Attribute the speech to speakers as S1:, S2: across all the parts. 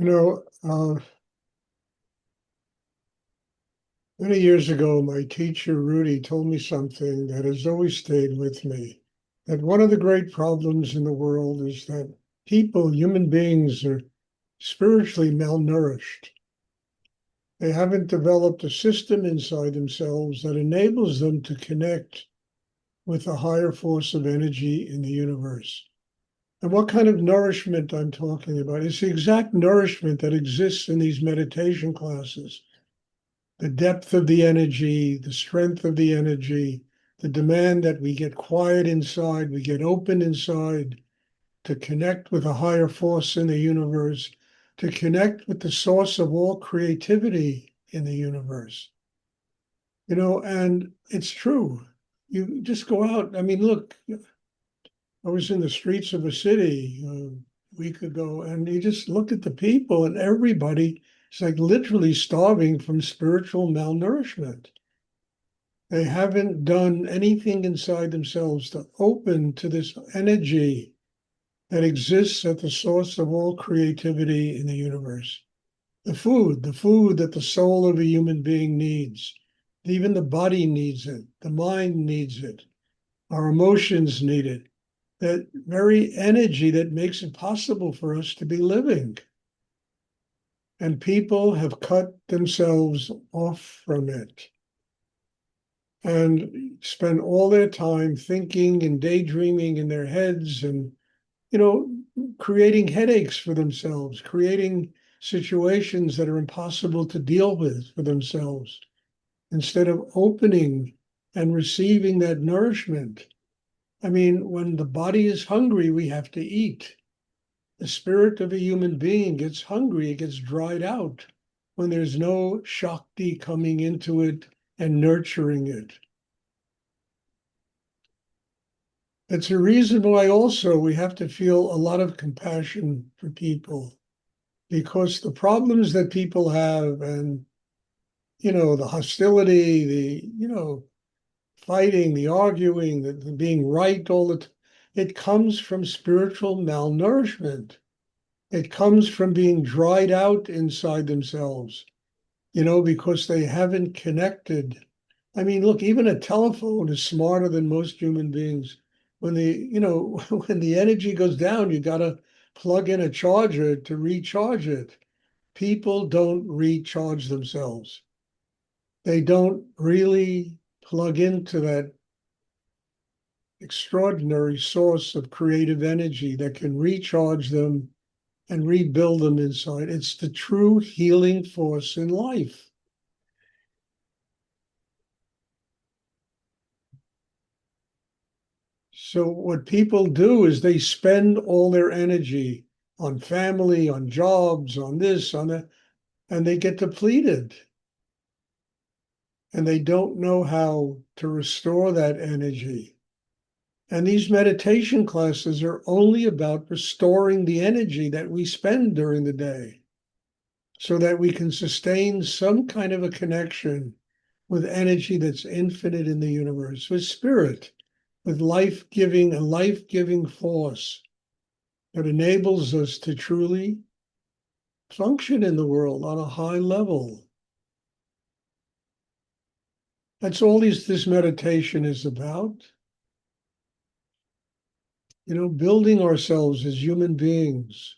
S1: You know, many years ago, my teacher, Rudy, told me something that has always stayed with me. That one of the great problems in the world is that people, human beings, are spiritually malnourished. They haven't developed a system inside themselves that enables them to connect with a higher force of energy in the universe. And what kind of nourishment I'm talking about? It's the exact nourishment that exists in these meditation classes. The depth of the energy, the strength of the energy, the demand that we get quiet inside, we get open inside to connect with a higher force in the universe, to connect with the source of all creativity in the universe. And it's true. You just go out. I mean, look, I was in the streets of a city a week ago, and you just look at the people, and everybody is like literally starving from spiritual malnourishment. They haven't done anything inside themselves to open to this energy that exists at the source of all creativity in the universe. The food that the soul of a human being needs. Even the body needs it, the mind needs it, our emotions need it. That very energy that makes it possible for us to be living. And people have cut themselves off from it and spend all their time thinking and daydreaming in their heads and, you know, creating headaches for themselves, creating situations that are impossible to deal with for themselves, instead of opening and receiving that nourishment. I mean, when the body is hungry, we have to eat. The spirit of a human being gets hungry, it gets dried out when there's no Shakti coming into it and nurturing it. It's a reason why also we have to feel a lot of compassion for people, because the problems that people have and, the hostility, fighting, the arguing, the being right all the time, it comes from spiritual malnourishment. It comes from being dried out inside themselves, because they haven't connected. I mean, look, even a telephone is smarter than most human beings. When when the energy goes down, you got to plug in a charger to recharge it. People don't recharge themselves. They don't really plug into that extraordinary source of creative energy that can recharge them and rebuild them inside. It's the true healing force in life. So what people do is they spend all their energy on family, on jobs, on this, on that, and they get depleted. And they don't know how to restore that energy. And these meditation classes are only about restoring the energy that we spend during the day so that we can sustain some kind of a connection with energy that's infinite in the universe, with spirit, with life-giving, a life-giving force that enables us to truly function in the world on a high level. That's all this meditation is about. Building ourselves as human beings,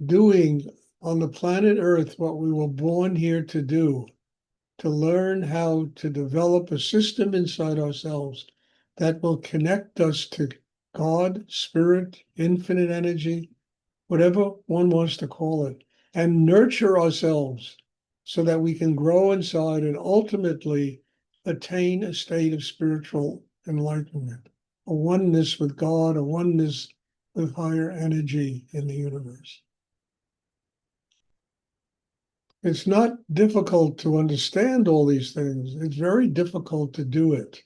S1: doing on the planet Earth what we were born here to do, to learn how to develop a system inside ourselves that will connect us to God, spirit, infinite energy, whatever one wants to call it, and nurture ourselves so that we can grow inside and ultimately attain a state of spiritual enlightenment, a oneness with God, a oneness with higher energy in the universe. It's not difficult to understand all these things. It's very difficult to do it.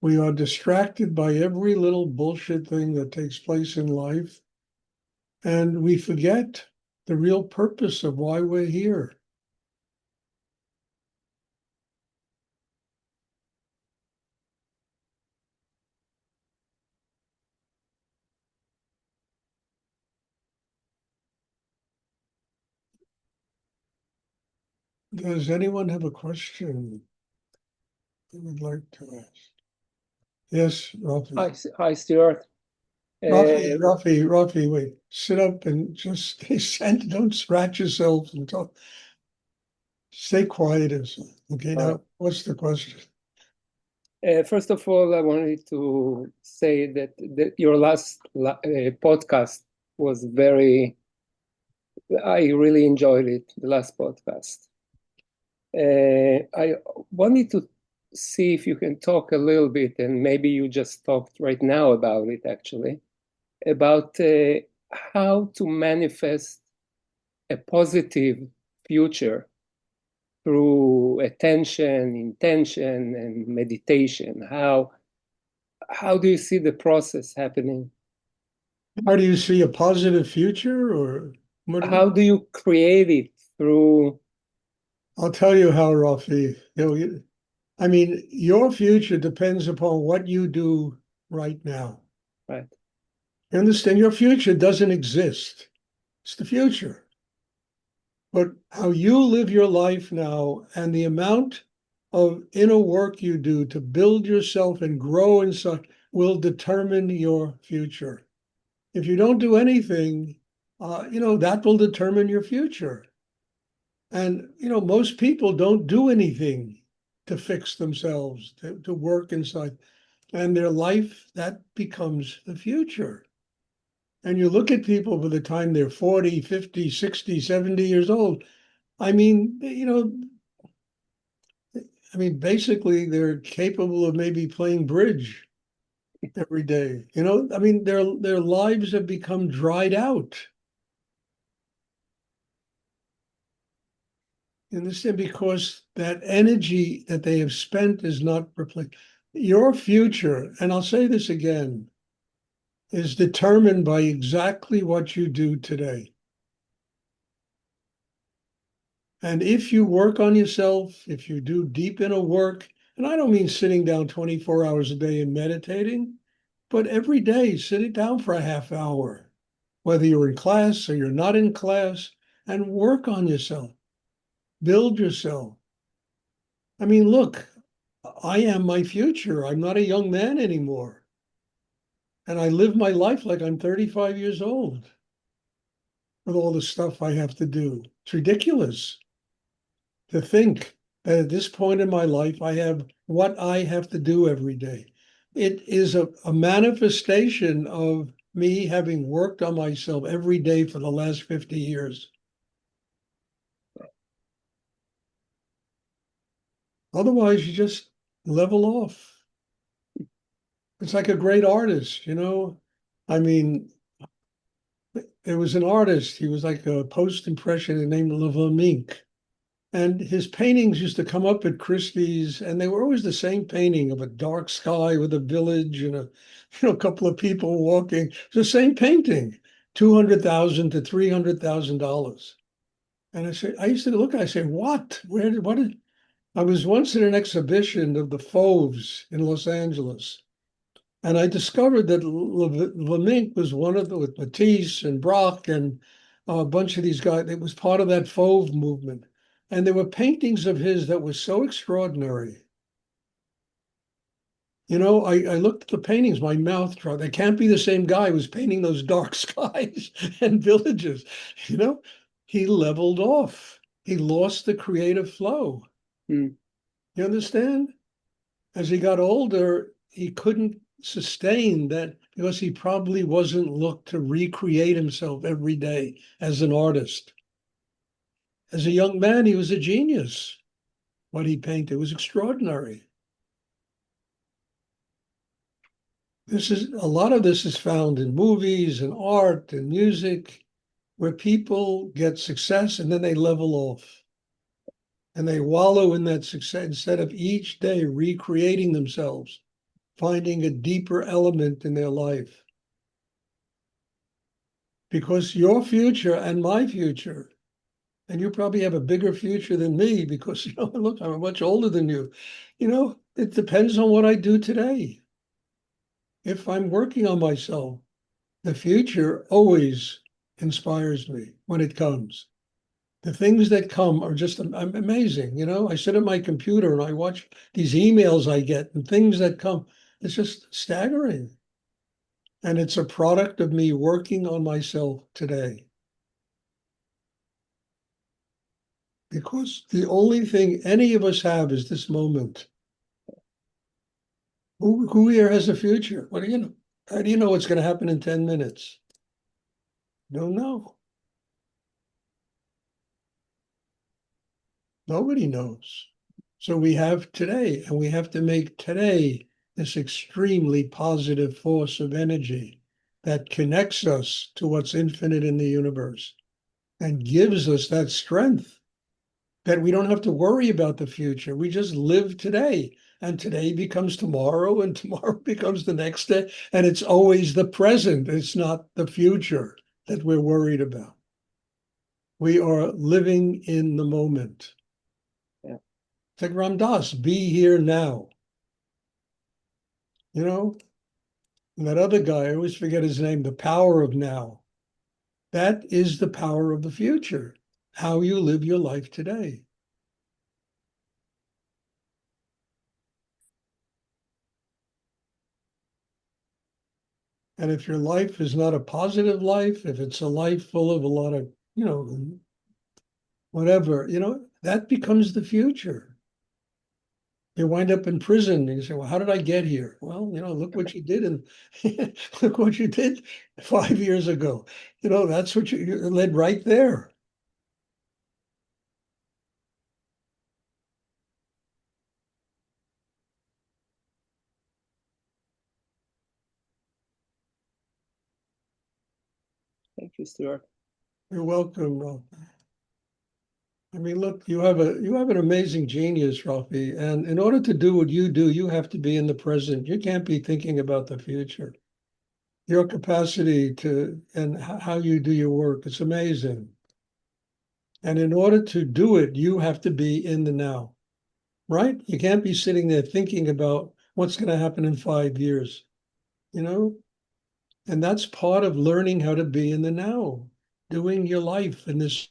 S1: We are distracted by every little bullshit thing that takes place in life, and we forget the real purpose of why we're here. Does anyone have a question they would like to ask? Yes, Rafi.
S2: Hi, Stuart.
S1: Rafi, wait. Sit up and just stay centered. Don't scratch yourself and talk. Stay quiet. Okay,
S2: All right.
S1: now what's the question?
S2: First of all, I wanted to say that your last podcast was I really enjoyed it, the last podcast. I wanted to see if you can talk a little bit, and maybe you just talked right now about it actually, about how to manifest a positive future through attention, intention, and meditation. How do you see the process happening?
S1: How do you see a positive future or what?
S2: How do you create it through?
S1: I'll tell you how, Rafi. I mean, your future depends upon what you do right now.
S2: Right.
S1: You understand? Your future doesn't exist. It's the future. But how you live your life now and the amount of inner work you do to build yourself and grow inside will determine your future. If you don't do anything, that will determine your future. And, most people don't do anything to fix themselves, to work inside. And their life, that becomes the future. And you look at people by the time they're 40, 50, 60, 70 years old. I mean, basically they're capable of maybe playing bridge every day. I mean, their lives have become dried out. You understand? Because that energy that they have spent is not replaced. Your future, and I'll say this again, is determined by exactly what you do today. And if you work on yourself, if you do deep inner work, and I don't mean sitting down 24 hours a day and meditating, but every day sitting down for a half hour, whether you're in class or you're not in class, and work on yourself, build yourself. I mean, look, I am my future. I'm not a young man anymore. And I live my life like I'm 35 years old with all the stuff I have to do. It's ridiculous to think that at this point in my life, I have what I have to do every day. It is a manifestation of me having worked on myself every day for the last 50 years. Otherwise, you just level off. It's like a great artist, I mean, there was an artist, he was like a post-impressionist named Levamink. And his paintings used to come up at Christie's, and they were always the same painting of a dark sky with a village and a couple of people walking. It's the same painting, $200,000 to $300,000. And I used to look, I say, what? What did, I was once in an exhibition of the Fauves in Los Angeles. And I discovered that Lamink was one of with Matisse and Brock and a bunch of these guys. It was part of that Fauve movement. And there were paintings of his that were so extraordinary. I looked at the paintings, my mouth dropped. They can't be the same guy who was painting those dark skies and villages. You know, he leveled off. He lost the creative flow.
S2: Mm.
S1: You understand? As he got older, he couldn't sustain that because he probably wasn't looked to recreate himself every day as an artist. As a young man, he was a genius. What he painted was extraordinary. A lot of this is found in movies and art and music, where people get success and then they level off and they wallow in that success instead of each day recreating themselves, finding a deeper element in their life. Because your future and my future, and you probably have a bigger future than me because, look, I'm much older than you. It depends on what I do today. If I'm working on myself, the future always inspires me when it comes. The things that come are just amazing. You know, I sit at my computer and I watch these emails I get and things that come. It's just staggering. And it's a product of me working on myself today. Because the only thing any of us have is this moment. Who here has a future? What do you know? How do you know what's going to happen in 10 minutes? Don't know. Nobody knows. So we have today, and we have to make today this extremely positive force of energy that connects us to what's infinite in the universe and gives us that strength that we don't have to worry about the future. We just live today, and today becomes tomorrow, and tomorrow becomes the next day. And it's always the present. It's not the future that we're worried about. We are living in the moment.
S2: Yeah.
S1: It's like Ram Dass, be here now. You know, and that other guy, I always forget his name, the power of now. That is the power of the future, how you live your life today. And if your life is not a positive life, if it's a life full of a lot of, whatever, that becomes the future. You wind up in prison and you say, well, how did I get here? Well, look what you did and look what you did 5 years ago. That's what you led right there.
S2: Thank you, Stuart.
S1: You're welcome. I mean, look, you have an amazing genius, Rafi. And in order to do what you do, you have to be in the present. You can't be thinking about the future. Your capacity and how you do your work, it's amazing. And in order to do it, you have to be in the now, right? You can't be sitting there thinking about what's going to happen in 5 years, you know? And that's part of learning how to be in the now, doing your life in this.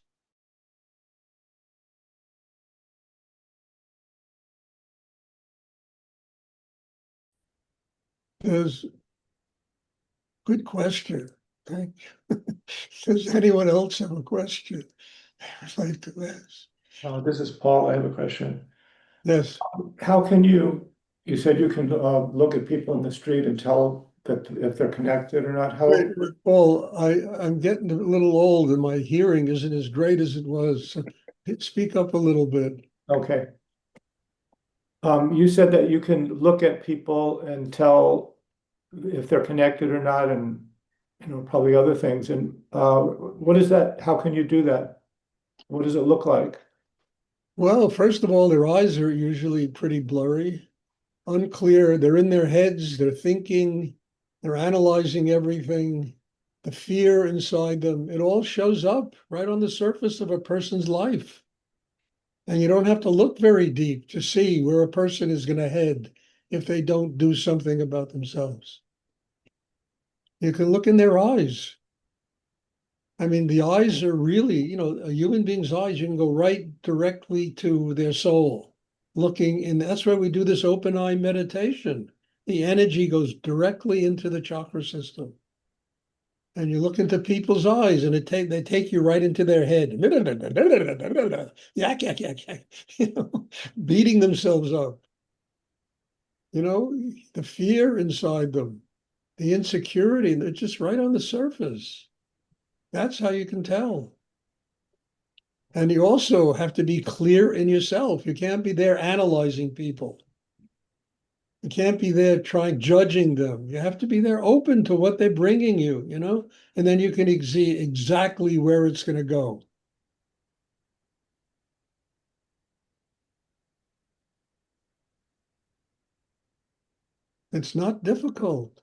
S1: There's good question. Thank you. Does anyone else have a question I'd like to ask?
S3: This is Paul. I have a question.
S1: Yes.
S3: How can you said you can look at people in the street and tell that if they're connected or not?
S1: Wait, Paul, I'm getting a little old and my hearing isn't as great as it was. So speak up a little bit.
S3: Okay. You said that you can look at people and tell if they're connected or not, and probably other things. And what is that? How can you do that? What does it look like?
S1: Well, first of all, their eyes are usually pretty blurry, unclear. They're in their heads, they're thinking, they're analyzing everything. The fear inside them, it all shows up right on the surface of a person's life. And you don't have to look very deep to see where a person is going to head if they don't do something about themselves. You can look in their eyes. I mean, the eyes are really, a human being's eyes, you can go right directly to their soul. Looking in, that's why we do this open eye meditation. The energy goes directly into the chakra system. And you look into people's eyes and they take you right into their head. Yak, yak, yak, yak. Beating themselves up. The fear inside them, the insecurity, they're just right on the surface. That's how you can tell. And you also have to be clear in yourself. You can't be there analyzing people. You can't be there judging them. You have to be there open to what they're bringing you, and then you can see exactly where it's going to go. It's not difficult.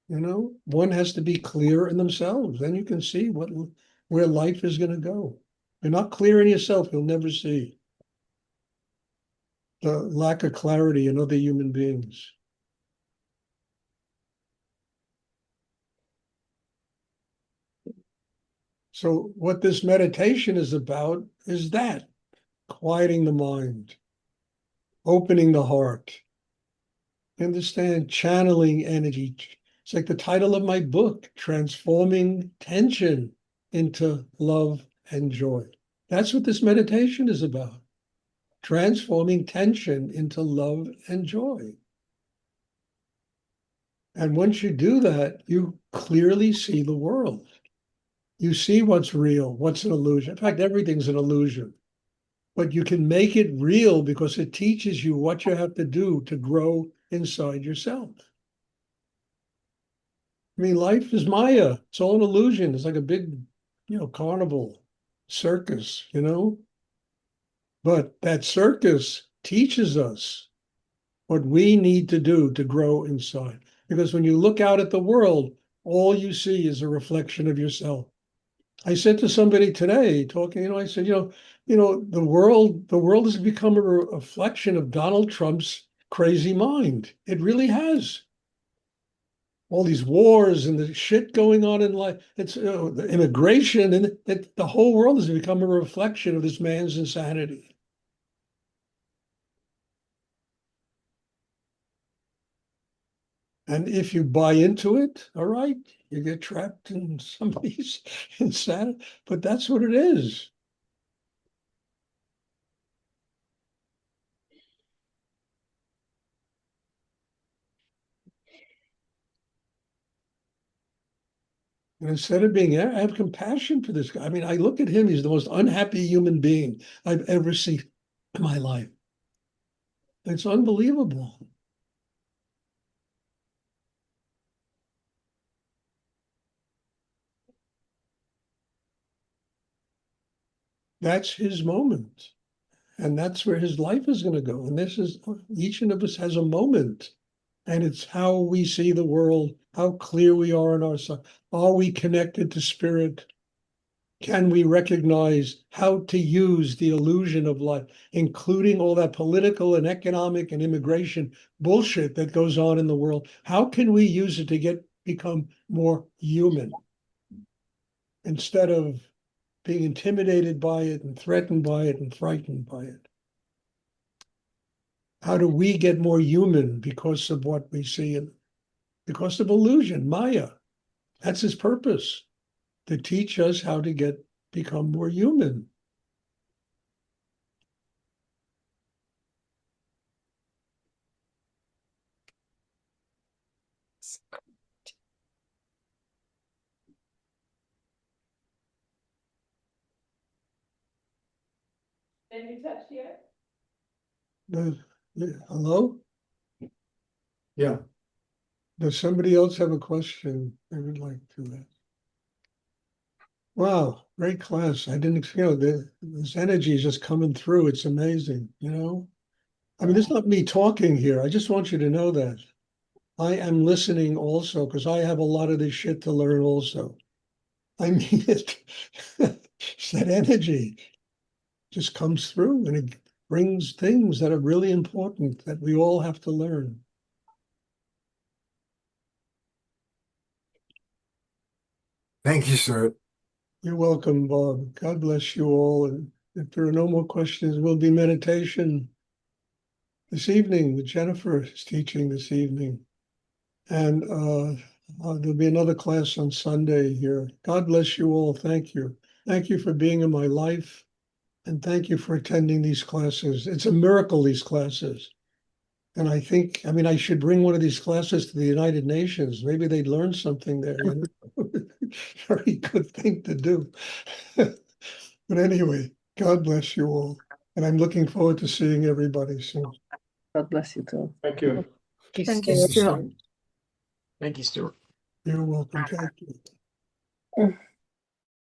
S1: One has to be clear in themselves. Then you can see where life is going to go. If you're not clear in yourself, you'll never see the lack of clarity in other human beings. So what this meditation is about is that, quieting the mind, opening the heart. Understand, channeling energy. It's like the title of my book, Transforming Tension into Love and Joy. That's what this meditation is about. Transforming tension into love and joy. And once you do that, you clearly see the world. You see what's real, what's an illusion. In fact, everything's an illusion. But you can make it real because it teaches you what you have to do to grow inside yourself. I mean, life is Maya. It's all an illusion. It's like a big, carnival, circus, But that circus teaches us what we need to do to grow inside. Because when you look out at the world, all you see is a reflection of yourself. I said to somebody today, talking, I said, the world has become a reflection of Donald Trump's crazy mind. It really has. All these wars and the shit going on in life. It's the immigration, and the whole world has become a reflection of this man's insanity. And if you buy into it, all right, you get trapped in somebody's insanity. But that's what it is. And instead of being, I have compassion for this guy. I mean, I look at him, he's the most unhappy human being I've ever seen in my life. It's unbelievable. That's his moment. And that's where his life is going to go. And each one of us has a moment. And it's how we see the world, how clear we are in ourselves. Are we connected to spirit? Can we recognize how to use the illusion of life, including all that political and economic and immigration bullshit that goes on in the world? How can we use it to become more human instead of being intimidated by it and threatened by it and frightened by it? How do we get more human because of what we see and because of illusion, Maya? That's his purpose, to teach us how to become more human.
S4: Did you touch yet?
S1: Hello?
S3: Yeah.
S1: Does somebody else have a question they would like to ask? Wow, great class. I didn't, this energy is just coming through. It's amazing, I mean, it's not me talking here. I just want you to know that. I am listening also because I have a lot of this shit to learn also. I mean, it's that energy just comes through and it brings things that are really important that we all have to learn.
S5: Thank you, sir.
S1: You're welcome, Bob. God bless you all. And if there are no more questions, we'll be meditation this evening. Jennifer is teaching this evening. And there'll be another class on Sunday here. God bless you all. Thank you. Thank you for being in my life. And thank you for attending these classes. It's a miracle, these classes. And I should bring one of these classes to the United Nations. Maybe they'd learn something there. Very good thing to do. But anyway, God bless you all. And I'm looking forward to seeing everybody soon.
S4: God bless you too.
S3: Thank you.
S6: Thank you,
S5: Thank you,
S6: Stuart.
S5: Stuart. Thank you, Stuart.
S1: You're welcome. Thank you.